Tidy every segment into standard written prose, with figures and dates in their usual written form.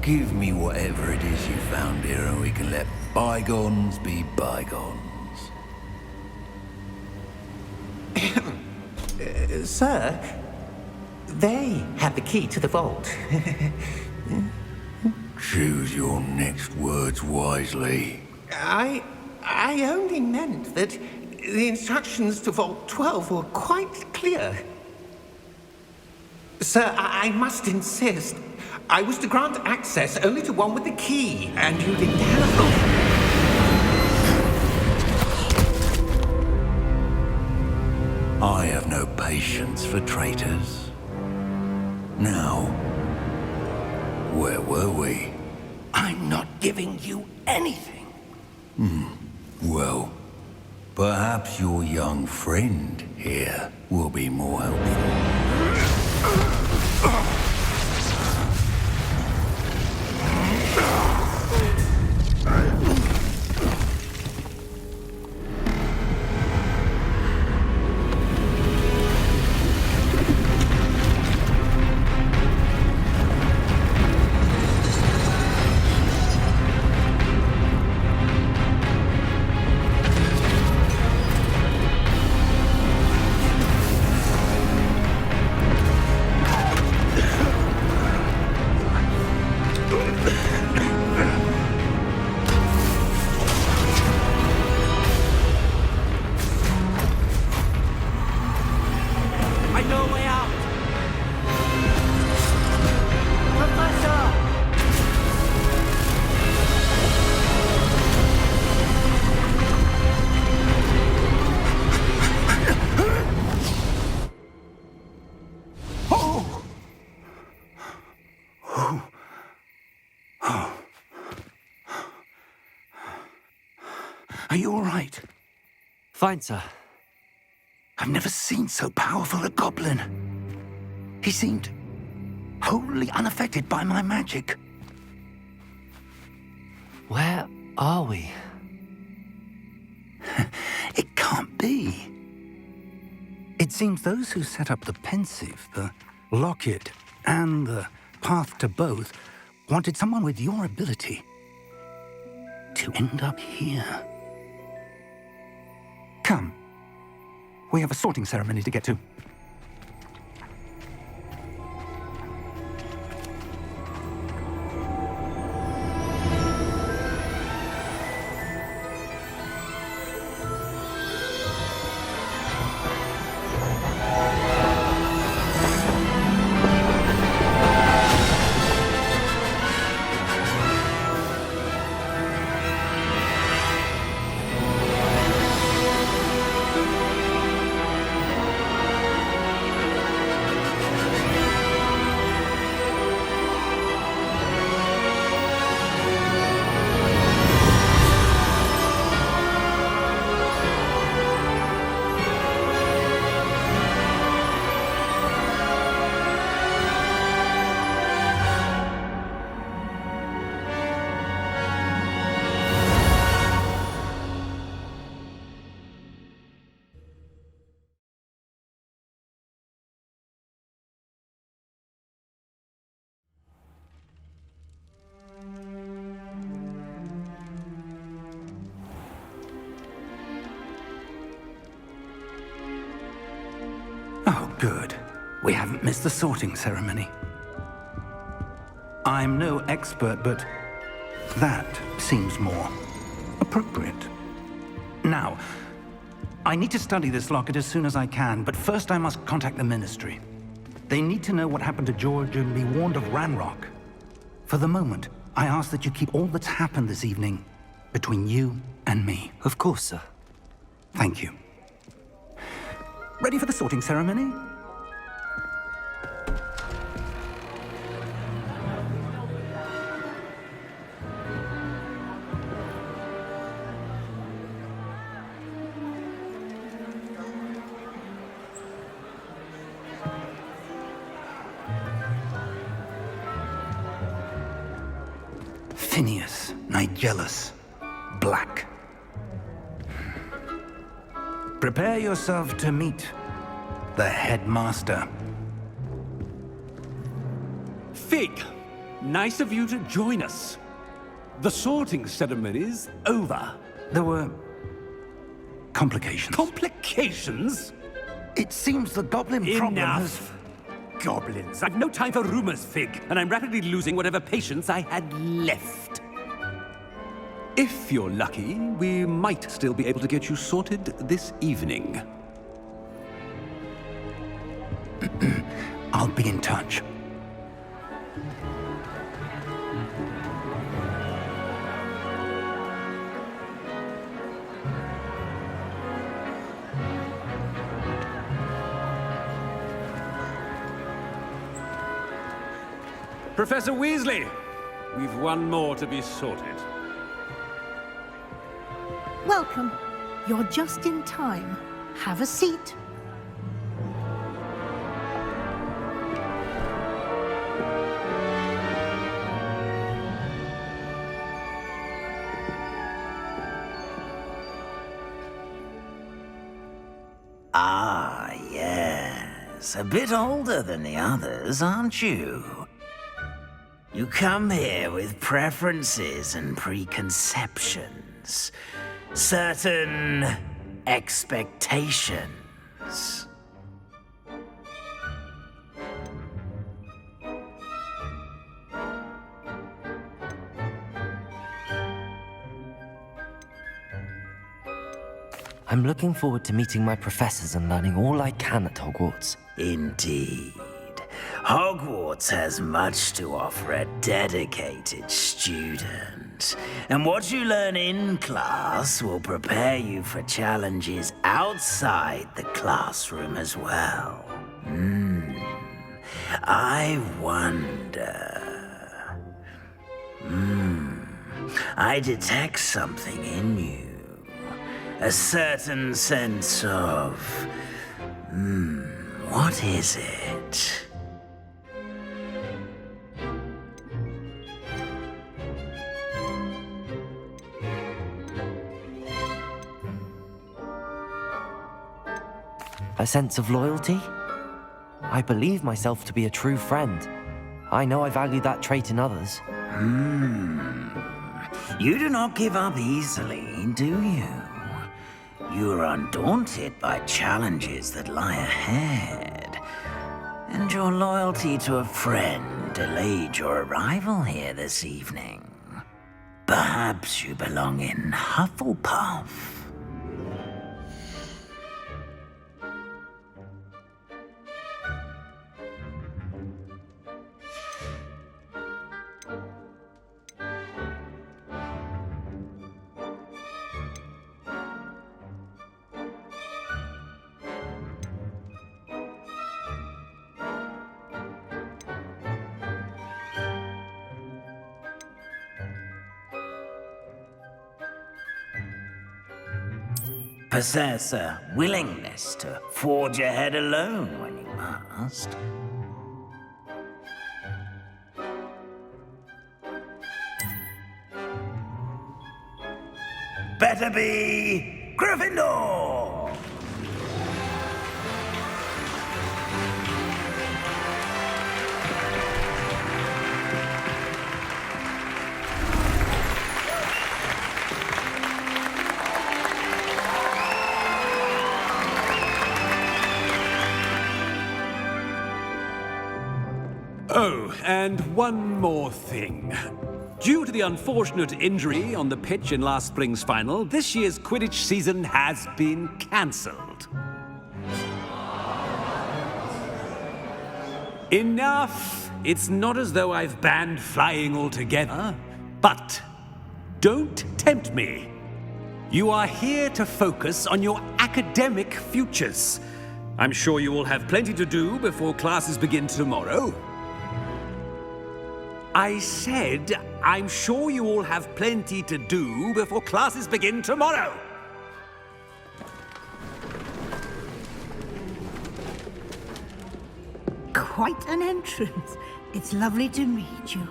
Give me whatever it is you found here and we can let bygones be bygones. Sir, they have the key to the vault. Choose your next words wisely. I only meant that the instructions to Vault 12 were quite clear. Sir, I must insist. I was to grant access only to one with the key, and you didn't have I have no patience for traitors. Now, where were we? I'm not giving you anything. Well, perhaps your young friend here will be more helpful. Are you all right? Fine, sir. I've never seen so powerful a goblin. He seemed wholly unaffected by my magic. Where are we? It can't be. It seems those who set up the pensive, the locket, and the path to both wanted someone with your ability to end up here. Come. We have a sorting ceremony to get to. Oh, good. We haven't missed the sorting ceremony. I'm no expert, but that seems more appropriate. Now, I need to study this locket as soon as I can, but first I must contact the Ministry. They need to know what happened to George and be warned of Ranrock. For the moment, I ask that you keep all that's happened this evening between you and me. Of course, sir. Thank you. Ready for the sorting ceremony? Phineas, Nigellus, Black. Prepare yourself to meet the headmaster. Fig, Nice of you to join us. The sorting ceremony's over. There were complications. Complications? It seems the goblin problem has... Enough! Goblins. I've no time for rumors, Fig, and I'm rapidly losing whatever patience I had left. If you're lucky, we might still be able to get you sorted this evening. I'll be in touch. Professor Weasley, we've one more to be sorted. Welcome. You're just in time. Have a seat. Ah, yes. A bit older than the others, aren't you? You come here with preferences and preconceptions. Certain expectations. I'm looking forward to meeting my professors and learning all I can at Hogwarts. Indeed. Hogwarts has much to offer a dedicated student. And what you learn in class will prepare you for challenges outside the classroom as well. I wonder... I detect something in you. A certain sense of... what is it? A sense of loyalty? I believe myself to be a true friend. I know I value that trait in others. You do not give up easily, do you? You are undaunted by challenges that lie ahead. And your loyalty to a friend delayed your arrival here this evening. Perhaps you belong in Hufflepuff. Possess a willingness to forge ahead alone when you must. Better be Gryffindor! Oh, and one more thing. Due to the unfortunate injury on the pitch in last spring's final, this year's Quidditch season has been cancelled. Enough! It's not as though I've banned flying altogether, but don't tempt me. You are here to focus on your academic futures. I'm sure you will have plenty to do before classes begin tomorrow. I said, I'm sure you all have plenty to do before classes begin tomorrow. Quite an entrance. It's lovely to meet you.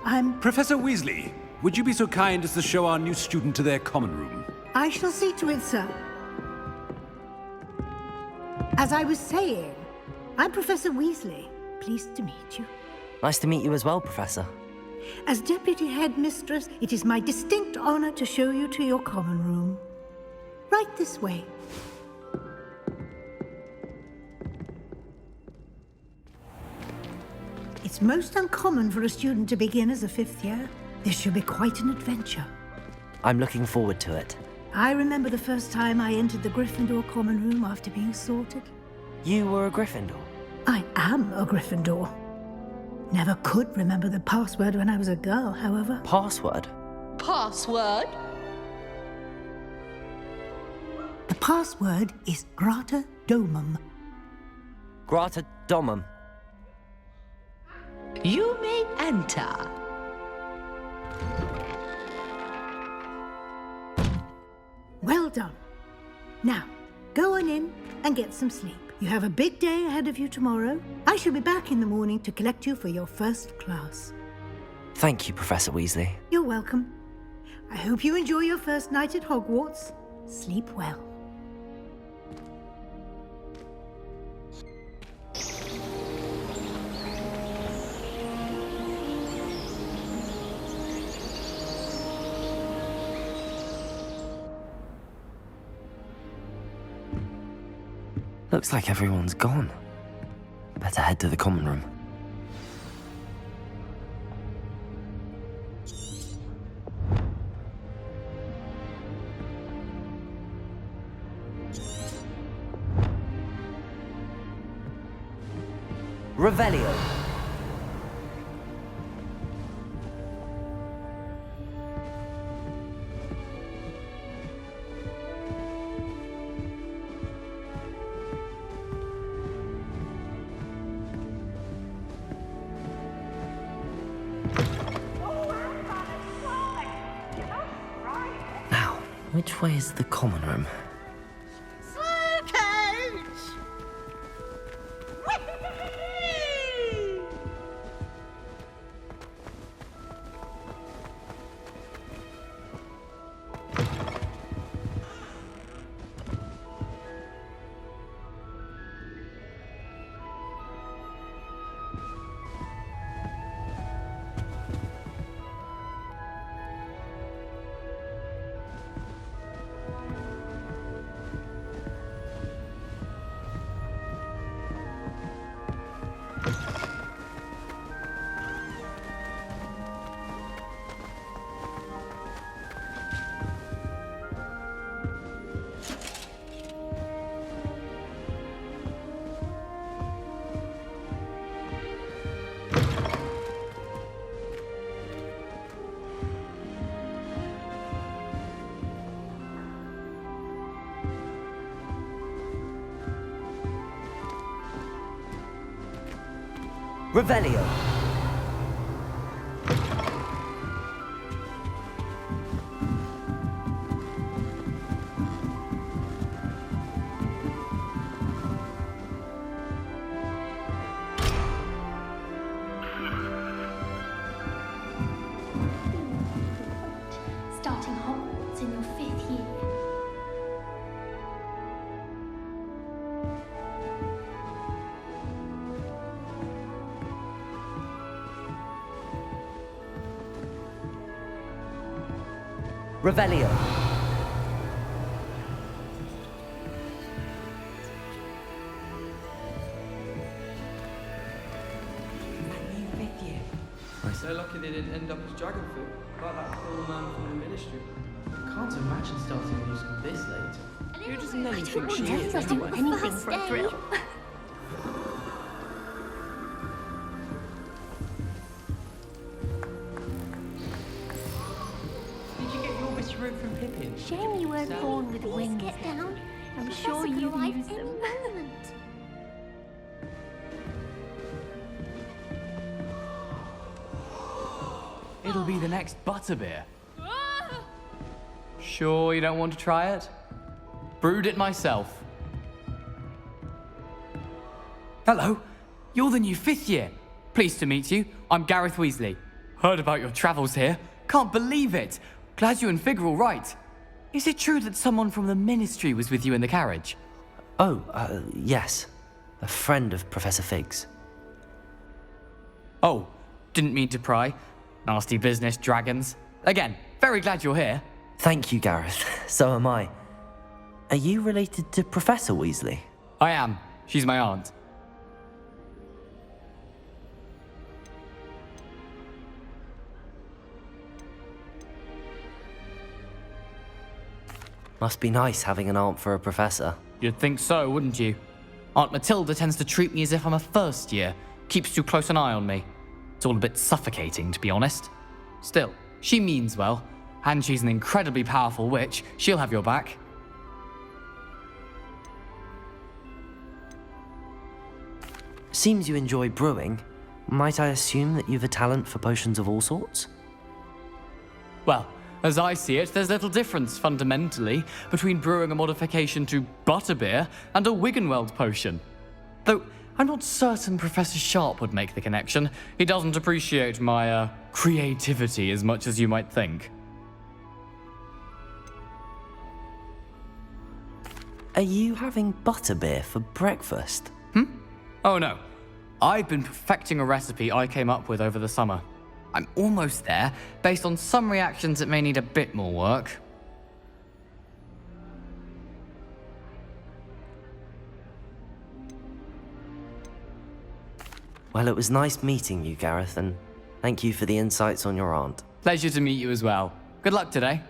I'm... Professor Weasley, would you be so kind as to show our new student to their common room? I shall see to it, sir. As I was saying, I'm Professor Weasley. Pleased to meet you. Nice to meet you as well, Professor. As Deputy Headmistress, it is my distinct honor to show you to your common room. Right this way. It's most uncommon for a student to begin as a 5th year. This should be quite an adventure. I'm looking forward to it. I remember the first time I entered the Gryffindor common room after being sorted. You were a Gryffindor? I am a Gryffindor. Never could remember the password when I was a girl, however. Password? Password? The password is Grata Domum. Grata Domum. You may enter. Well done. Now, go on in and get some sleep. You have a big day ahead of you tomorrow. I shall be back in the morning to collect you for your first class. Thank you, Professor Weasley. You're welcome. I hope you enjoy your first night at Hogwarts. Sleep well. Looks like everyone's gone. Better head to the common room. Revelio. Now, which way is the common room? Revelio. Starting Hogwarts in your 5th year. Revelio. So lucky they didn't end up as Dragonfoot, like that poor man from the Ministry. I can't imagine starting a musical this late. Who does Nelly think she Nelly is does do anyway? anything for a thrill. Did you get your wish root from Pippin? Shame you weren't born with wings. Get down. I'm sure you use them. It'll be the next butterbeer. Sure you don't want to try it? Brewed it myself. Hello, you're the new 5th year. Pleased to meet you. I'm Gareth Weasley. Heard about your travels here. Can't believe it. Glad you and Fig are all right. Is it true that someone from the Ministry was with you in the carriage? Oh, yes. A friend of Professor Fig's. Oh, didn't mean to pry. Nasty business, dragons. Again, very glad you're here. Thank you, Gareth. So am I. Are you related to Professor Weasley? I am. She's my aunt. Must be nice having an aunt for a professor. You'd think so, wouldn't you? Aunt Matilda tends to treat me as if I'm a first year. Keeps too close an eye on me. It's all a bit suffocating, to be honest. Still, she means well. And she's an incredibly powerful witch. She'll have your back. Seems you enjoy brewing. Might I assume that you've a talent for potions of all sorts? Well, as I see it, there's little difference, fundamentally, between brewing a modification to butterbeer and a Wiggenweld potion. Though, I'm not certain Professor Sharp would make the connection. He doesn't appreciate my, creativity as much as you might think. Are you having butterbeer for breakfast? Oh no. I've been perfecting a recipe I came up with over the summer. I'm almost there. Based on some reactions, it may need a bit more work. Well, it was nice meeting you, Gareth, and thank you for the insights on your aunt. Pleasure to meet you as well. Good luck today.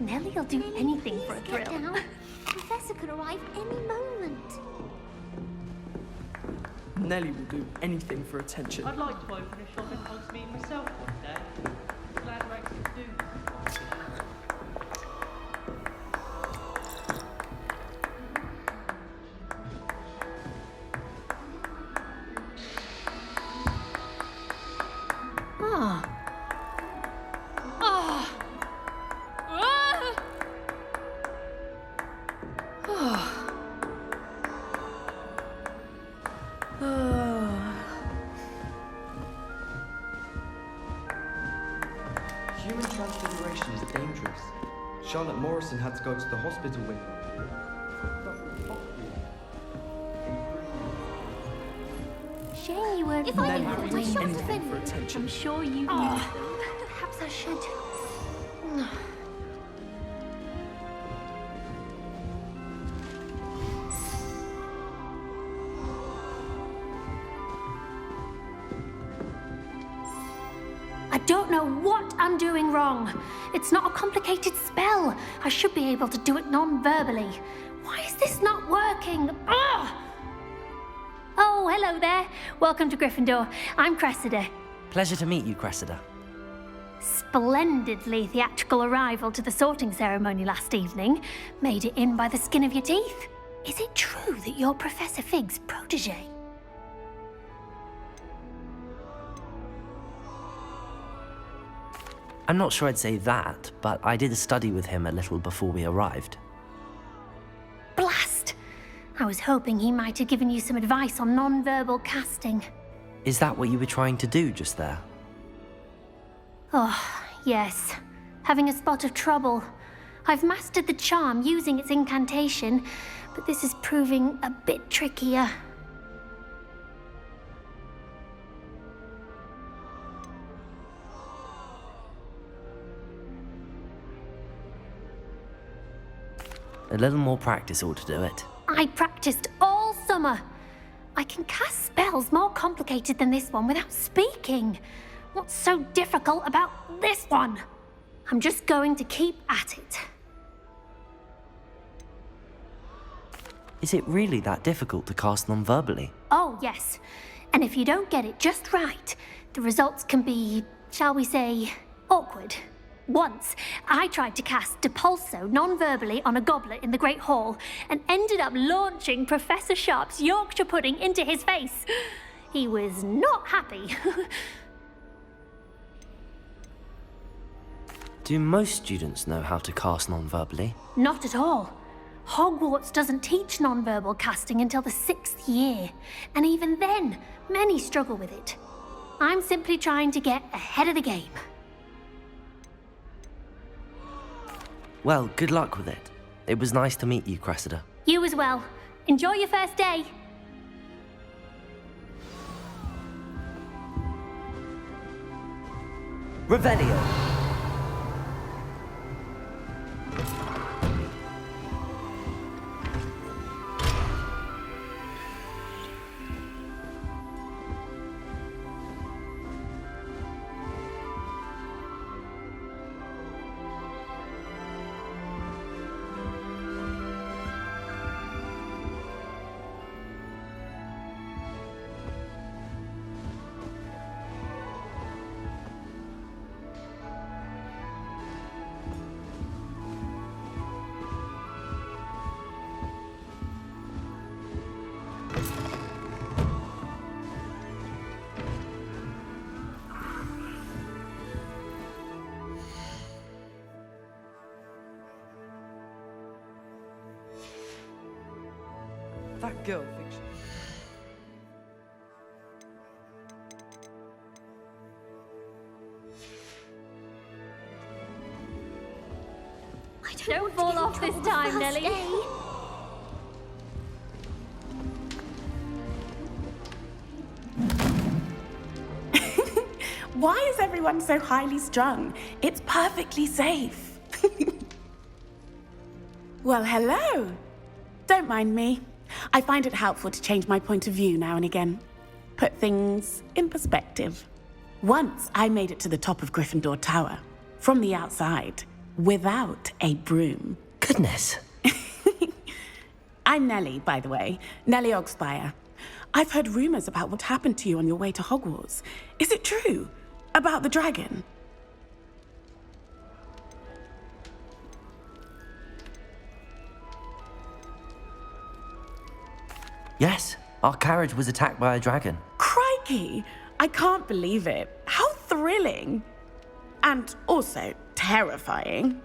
Nellie'll do anything for a thrill. Professor could arrive any moment. Nellie will do anything for attention. I'd like to open a shopping house meet myself one day. Glad Rex could do that. Human transfiguration is dangerous. Charlotte Morrison had to go to the hospital with her. Shame you weren't If I there didn't for do my anything shot for attention. I'm sure you knew. Perhaps I should. I don't know what I'm doing wrong. It's not a complicated spell. I should be able to do it non-verbally. Why is this not working? Ugh! Oh, hello there. Welcome to Gryffindor. I'm Cressida. Pleasure to meet you, Cressida. Splendidly theatrical arrival to the sorting ceremony last evening. Made it in by the skin of your teeth. Is it true that you're Professor Fig's protege? I'm not sure I'd say that, but I did a study with him a little before we arrived. Blast! I was hoping he might have given you some advice on non-verbal casting. Is that what you were trying to do just there? Oh, yes. Having a spot of trouble. I've mastered the charm using its incantation, but this is proving a bit trickier. A little more practice ought to do it. I practiced all summer. I can cast spells more complicated than this one without speaking. What's so difficult about this one? I'm just going to keep at it. Is it really that difficult to cast non-verbally? Oh, yes. And if you don't get it just right, the results can be, shall we say, awkward. Once, I tried to cast Depulso non-verbally on a goblet in the Great Hall and ended up launching Professor Sharp's Yorkshire pudding into his face. He was not happy. Do most students know how to cast non-verbally? Not at all. Hogwarts doesn't teach non-verbal casting until the 6th year, and even then, many struggle with it. I'm simply trying to get ahead of the game. Well, good luck with it. It was nice to meet you, Cressida. You as well. Enjoy your first day. Revelio. That girl thinks Don't fall off this time, Nellie. Why is everyone so highly strung? It's perfectly safe. Well, hello. Don't mind me. I find it helpful to change my point of view now and again. Put things in perspective. Once I made it to the top of Gryffindor Tower, from the outside, without a broom. Goodness. I'm Nellie, by the way. Nellie Ogspire. I've heard rumors about what happened to you on your way to Hogwarts. Is it true? About the dragon? Yes, our carriage was attacked by a dragon. Crikey! I can't believe it. How thrilling! And also terrifying.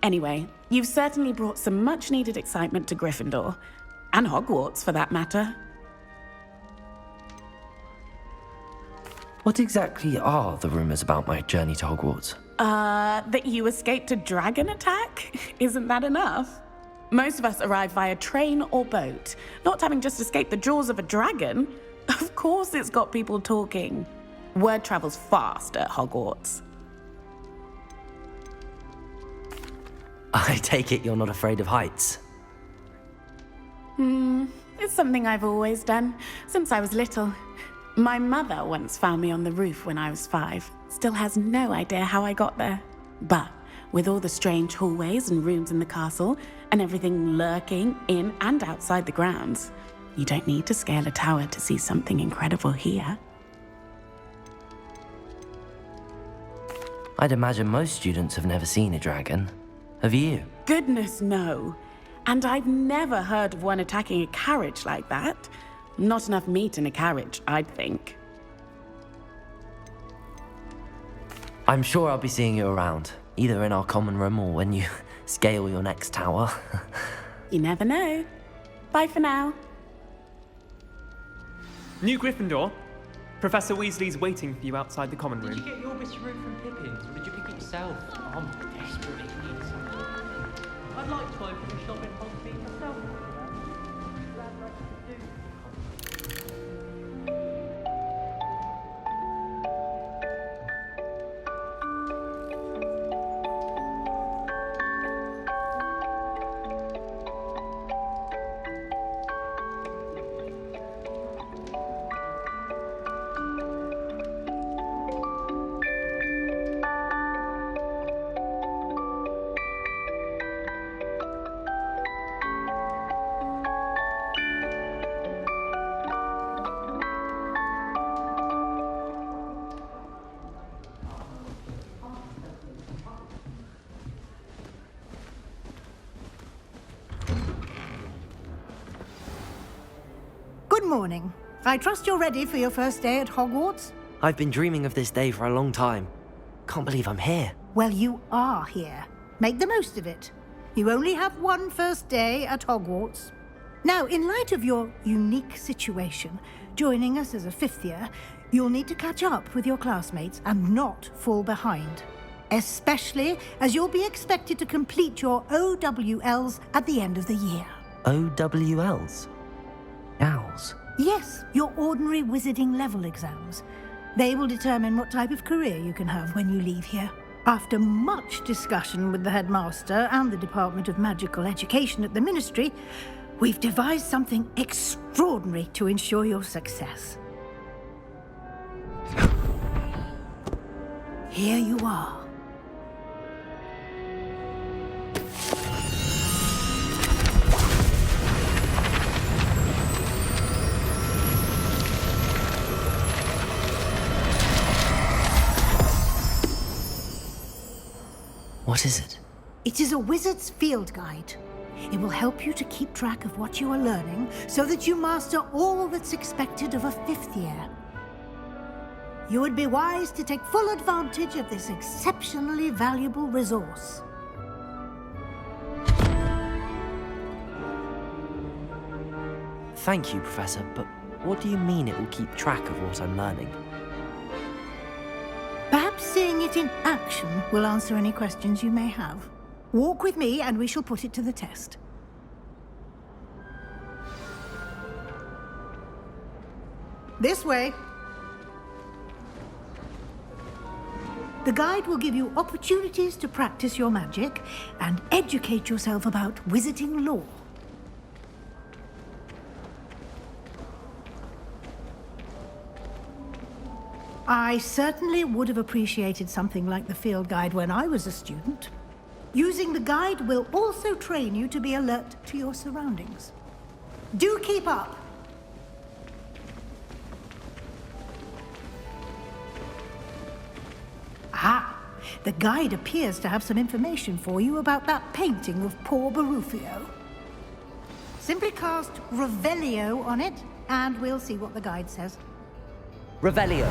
Anyway, you've certainly brought some much-needed excitement to Gryffindor. And Hogwarts, for that matter. What exactly are the rumors about my journey to Hogwarts? That you escaped a dragon attack? Isn't that enough? Most of us arrive via train or boat, not having just escaped the jaws of a dragon. Of course it's got people talking. Word travels fast at Hogwarts. I take it you're not afraid of heights. It's something I've always done, since I was little. My mother once found me on the roof when I was 5. Still has no idea how I got there. But with all the strange hallways and rooms in the castle, and everything lurking in and outside the grounds, you don't need to scale a tower to see something incredible here. I'd imagine most students have never seen a dragon. Have you? Goodness, no. And I've never heard of one attacking a carriage like that. Not enough meat in a carriage, I'd think. I'm sure I'll be seeing you around, either in our common room or when you scale your next tower. You never know. Bye for now. New Gryffindor. Professor Weasley's waiting for you outside the common room. Did you get your bits root from Pippin's, or did you pick it yourself? I'm desperately needing something. I'd like to open a shop in Portkey myself. Glad I could do. Good morning. I trust you're ready for your first day at Hogwarts? I've been dreaming of this day for a long time. Can't believe I'm here. Well, you are here. Make the most of it. You only have one first day at Hogwarts. Now, in light of your unique situation, joining us as a 5th year, you'll need to catch up with your classmates and not fall behind. especially as you'll be expected to complete your OWLs at the end of the year. OWLs? Owls? Yes, your ordinary wizarding level exams. They will determine what type of career you can have when you leave here. After much discussion with the headmaster and the Department of Magical Education at the Ministry, we've devised something extraordinary to ensure your success. Here you are. What is it? It is a wizard's field guide. It will help you to keep track of what you are learning so that you master all that's expected of a 5th year. You would be wise to take full advantage of this exceptionally valuable resource. Thank you, Professor, but what do you mean it will keep track of what I'm learning? Perhaps seeing it in action will answer any questions you may have. Walk with me and we shall put it to the test. This way. The guide will give you opportunities to practice your magic and educate yourself about wizarding lore. I certainly would have appreciated something like the field guide when I was a student. Using the guide will also train you to be alert to your surroundings. Do keep up! Ah, the guide appears to have some information for you about that painting of poor Barufio. Simply cast Revelio on it, and we'll see what the guide says. Revelio.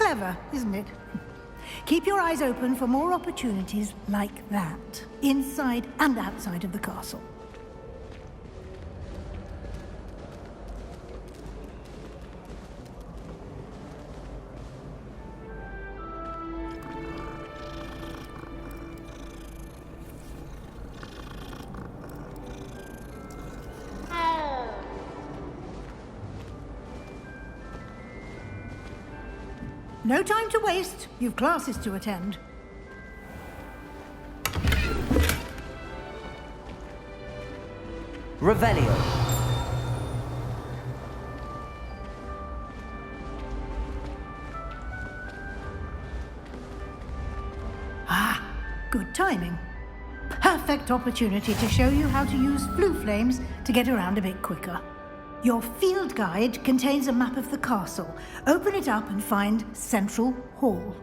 Clever, isn't it? Keep your eyes open for more opportunities like that, inside and outside of the castle. No time to waste. You've classes to attend. Revelio. Ah, good timing. Perfect opportunity to show you how to use flue flames to get around a bit quicker. Your field guide contains a map of the castle. Open it up and find Central Hall.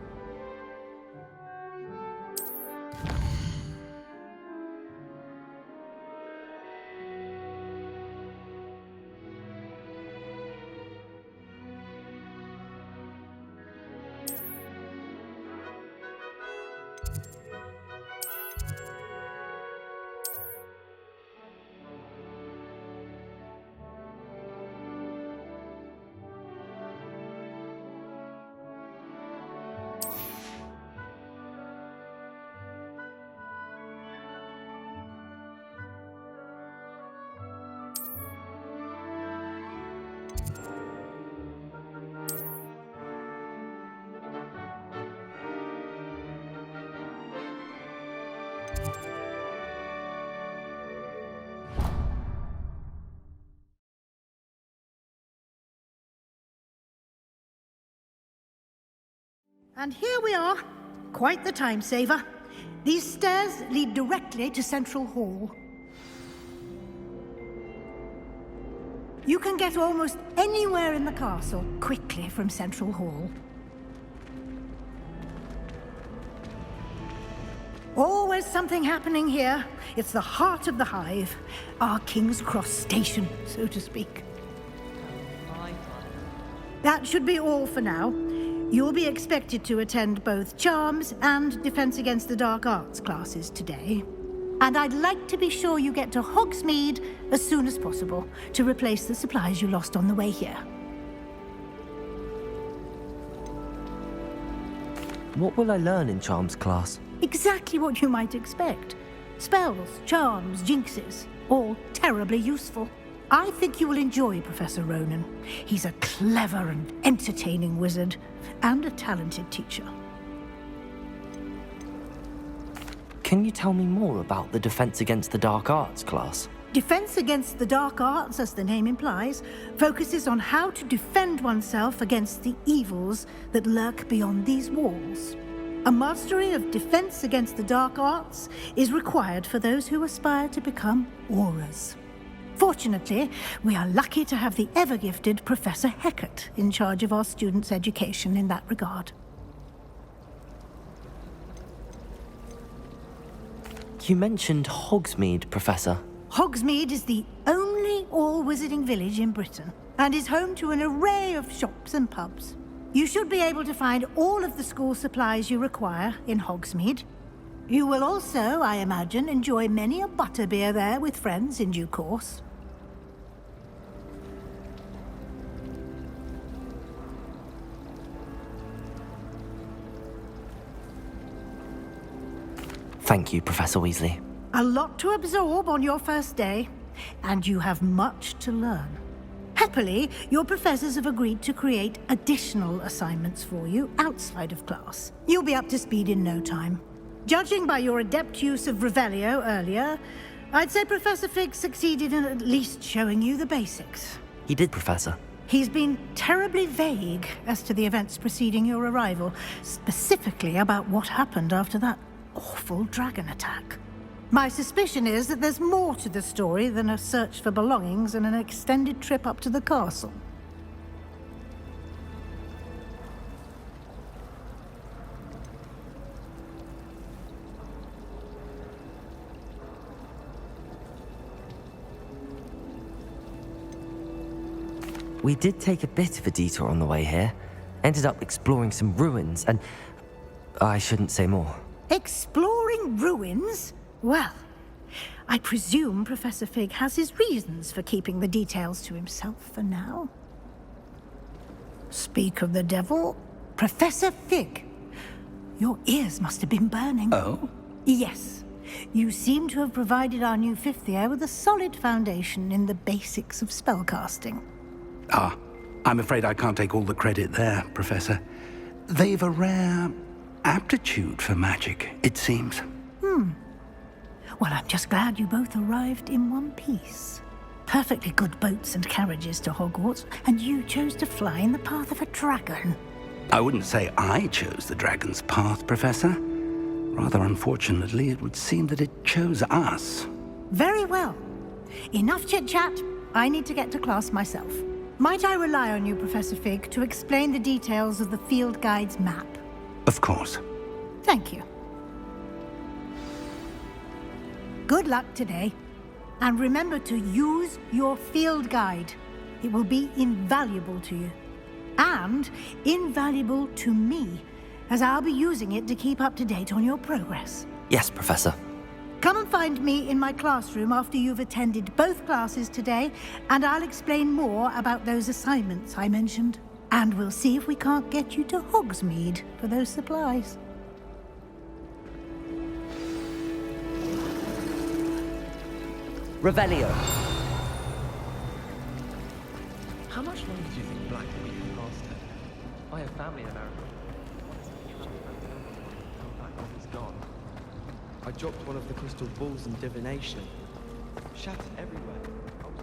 And here we are. Quite the time saver. These stairs lead directly to Central Hall. You can get almost anywhere in the castle quickly from Central Hall. Always something happening here. It's the heart of the hive. Our King's Cross station, so to speak. That should be all for now. You'll be expected to attend both Charms and Defense Against the Dark Arts classes today. And I'd like to be sure you get to Hogsmeade as soon as possible to replace the supplies you lost on the way here. What will I learn in Charms class? Exactly what you might expect. Spells, charms, jinxes, all terribly useful. I think you will enjoy Professor Ronan. He's a clever and entertaining wizard, and a talented teacher. Can you tell me more about the Defense Against the Dark Arts class? Defense Against the Dark Arts, as the name implies, focuses on how to defend oneself against the evils that lurk beyond these walls. A mastery of Defense Against the Dark Arts is required for those who aspire to become auras. Fortunately, we are lucky to have the ever-gifted Professor Hecat in charge of our students' education in that regard. You mentioned Hogsmeade, Professor. Hogsmeade is the only all-wizarding village in Britain, and is home to an array of shops and pubs. You should be able to find all of the school supplies you require in Hogsmeade. You will also, I imagine, enjoy many a butterbeer there with friends in due course. Thank you, Professor Weasley. A lot to absorb on your first day, and you have much to learn. Happily, your professors have agreed to create additional assignments for you outside of class. You'll be up to speed in no time. Judging by your adept use of Revelio earlier, I'd say Professor Fig succeeded in at least showing you the basics. He did, Professor. He's been terribly vague as to the events preceding your arrival, specifically about what happened after that awful dragon attack. My suspicion is that there's more to the story than a search for belongings and an extended trip up to the castle. We did take a bit of a detour on the way here. Ended up exploring some ruins, and I shouldn't say more. Exploring ruins? Well, I presume Professor Fig has his reasons for keeping the details to himself for now. Speak of the devil, Professor Fig. Your ears must have been burning. Oh? Yes. You seem to have provided our new fifth year with a solid foundation in the basics of spellcasting. Ah, I'm afraid I can't take all the credit there, Professor. They've a rare aptitude for magic, it seems. Well, I'm just glad you both arrived in one piece. Perfectly good boats and carriages to Hogwarts, and you chose to fly in the path of a dragon. I wouldn't say I chose the dragon's path, Professor. Rather unfortunately, it would seem that it chose us. Very well. Enough chit-chat. I need to get to class myself. Might I rely on you, Professor Fig, to explain the details of the field guide's map? Of course. Thank you. Good luck today. And remember to use your field guide. It will be invaluable to you. And invaluable to me, as I'll be using it to keep up to date on your progress. Yes, Professor. Come and find me in my classroom after you've attended both classes today, and I'll explain more about those assignments I mentioned. And we'll see if we can't get you to Hogsmeade for those supplies. Revelio. How much longer do you think Black will be past it? I have family in America. Come back when he's gone. I dropped one of the crystal balls in divination. Shattered everywhere. I was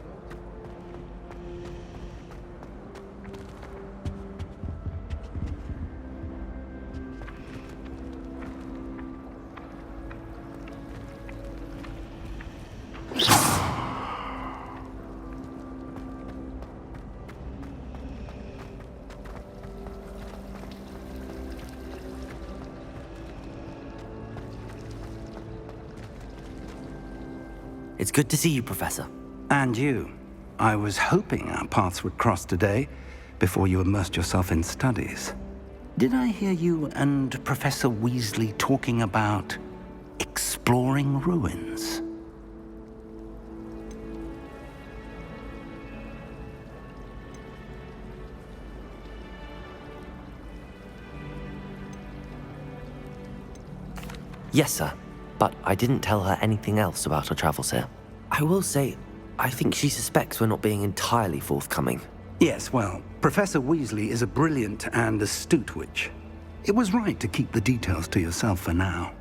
It's good to see you, Professor. And you. I was hoping our paths would cross today, before you immersed yourself in studies. Did I hear you and Professor Weasley talking about exploring ruins? Yes, sir. But I didn't tell her anything else about our travels here. I will say, I think she suspects we're not being entirely forthcoming. Yes, well, Professor Weasley is a brilliant and astute witch. It was right to keep the details to yourself for now.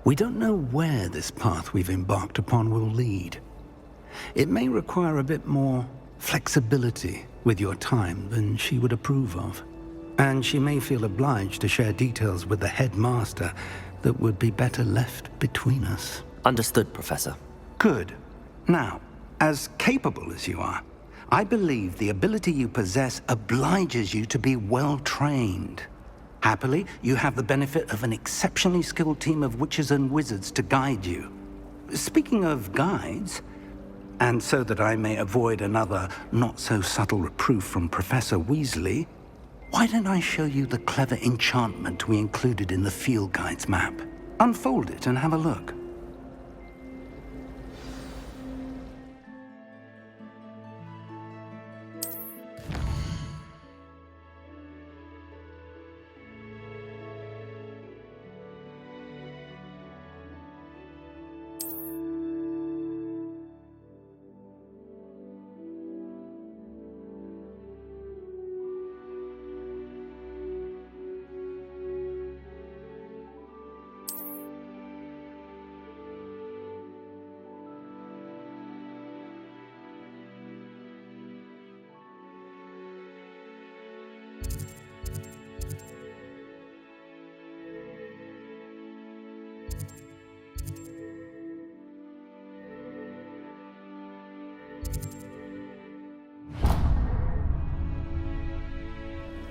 We don't know where this path we've embarked upon will lead. It may require a bit more flexibility with your time than she would approve of. And she may feel obliged to share details with the headmaster that would be better left between us. Understood, Professor. Good. Now, as capable as you are, I believe the ability you possess obliges you to be well-trained. Happily, you have the benefit of an exceptionally skilled team of witches and wizards to guide you. Speaking of guides, and so that I may avoid another not-so-subtle reproof from Professor Weasley, why don't I show you the clever enchantment we included in the field guide's map? Unfold it and have a look.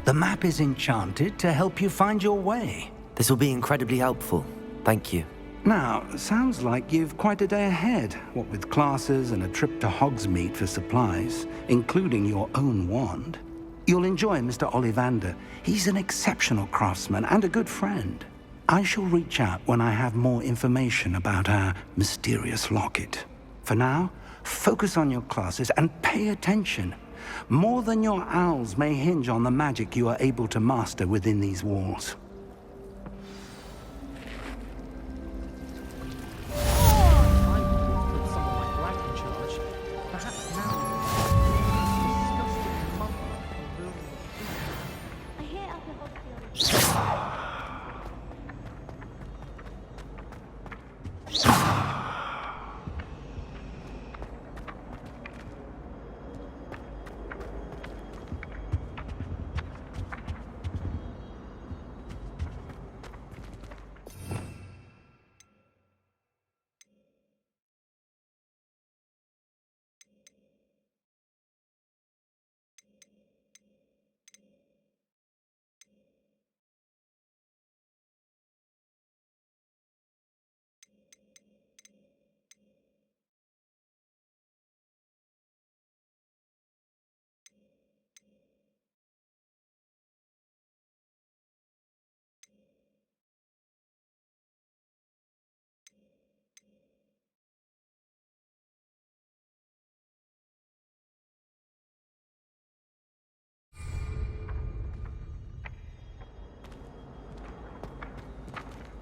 The map is enchanted to help you find your way. This will be incredibly helpful. Thank you. Now, sounds like you've quite a day ahead, what with classes and a trip to Hogsmeade for supplies, including your own wand. You'll enjoy Mr. Ollivander. He's an exceptional craftsman and a good friend. I shall reach out when I have more information about our mysterious locket. For now, focus on your classes and pay attention. More than your owls may hinge on the magic you are able to master within these walls.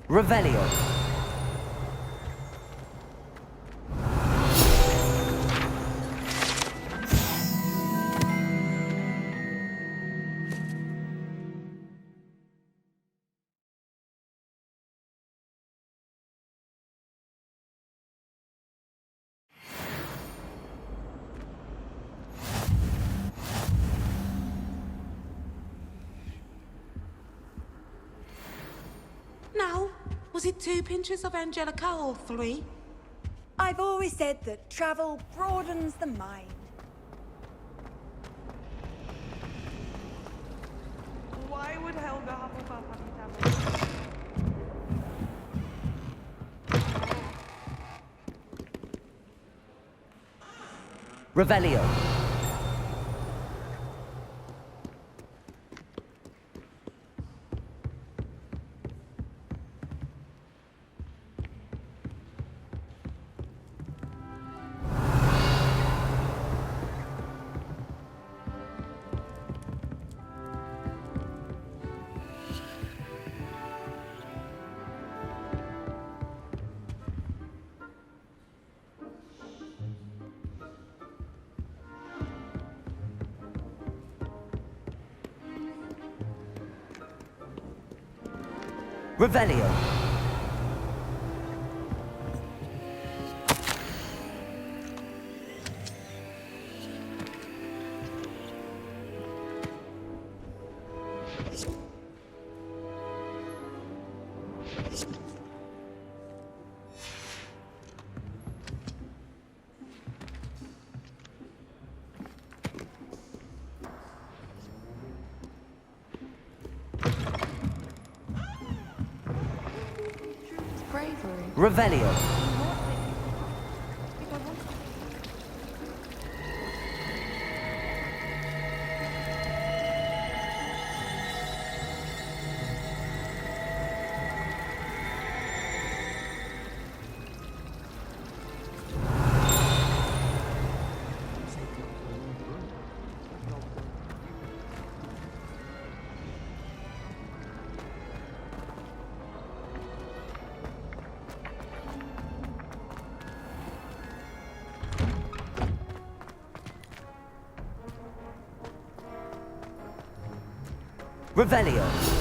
Revelio. Now, was it 2 pinches of Angelica or 3? I've always said that travel broadens the mind. Why would Helga Hufflepuff have Revelio. Revelio. Revelio. Revelio.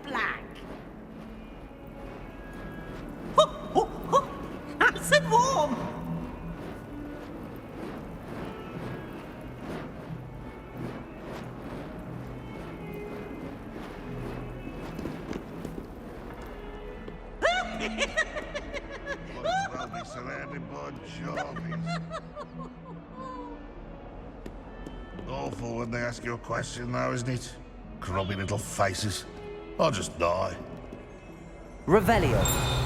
black. Nice and warm! Well be surrounded by jobbies. Awful when they ask you a question though, isn't it? Grubby little faces. I'll just die. Revelio.